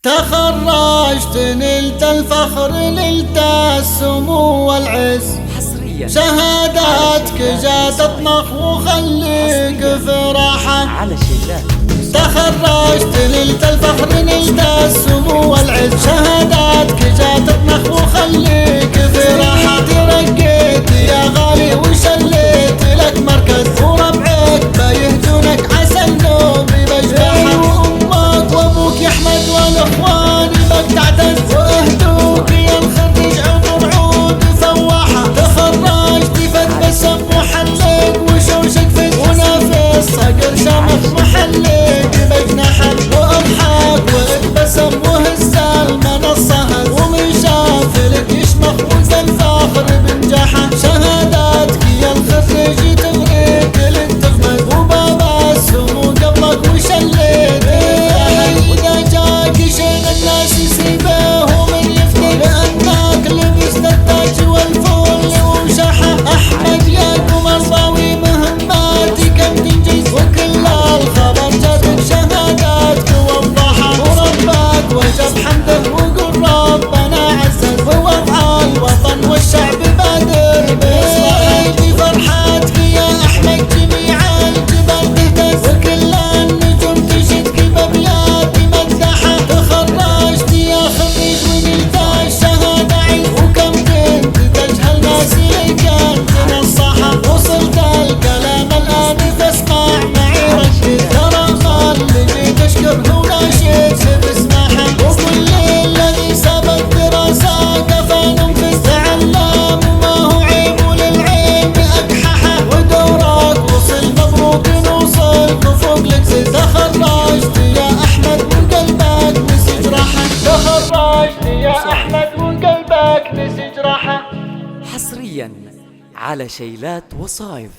تخرجت نلت الفخر نلت السمو والعز حصريا شهاداتك جات تطنخ وخليك في راحة على شيلات. تخرجت نلت الفخر نلت السمو والعز شهاداتك جات تطنخ وخليك في راحة ترقيت يا غالي وشليت لك مركز وربعك بيهجونك عسى النوم بجبحة وامك وابوك يا احمد والاخوان بك تعتز واهدوك يا الخريج عمر عود فواحة تخرجت فتبسم وحلق وشوشك فت ونافس صقر شمخ محلق بجناحك واضحك واتبسم وهز المنصة ومن شاف لك يشمخ وزى الفاخر بنجاحه شهاداتك يا الخريج تغريك للتغمد وبابا السمو قبلك وشليت إذا جاك شين الناس يسيبه ومن يفتي لأنك لبست التاج والفول وشحة أحمد يا قمر ضاوي مهماتي كم تنجز وكل الخبر جاتك شهاداتك ووضحها وربك وجب حمده وقل ربنا عزز ووضع الوطن والشعب بادر بإصلاحه بفرحاتك يا أحمد جميع الجبال تهتز وكل النجوم تشدك بأبيات مدحة تخرجت يا خريج ونلت الشهادة علم وكم كنت تجهل ناس إليك أنت نصحة وصلت الكلام الآن فاسمع معي ركز ترى ما اللي جيت أشكره وناشد بسماحة وكل الذي سبق دراسة كفى نفس تعلم وما هو عيب وللعيب أقححه ودورك وصل مبروك نوصل فوق لك تخرجت يا أحمد وقلبك نسج راحة تخرجت يا أحمد وقلبك نسج راحة حصريا على شيلات وصايف.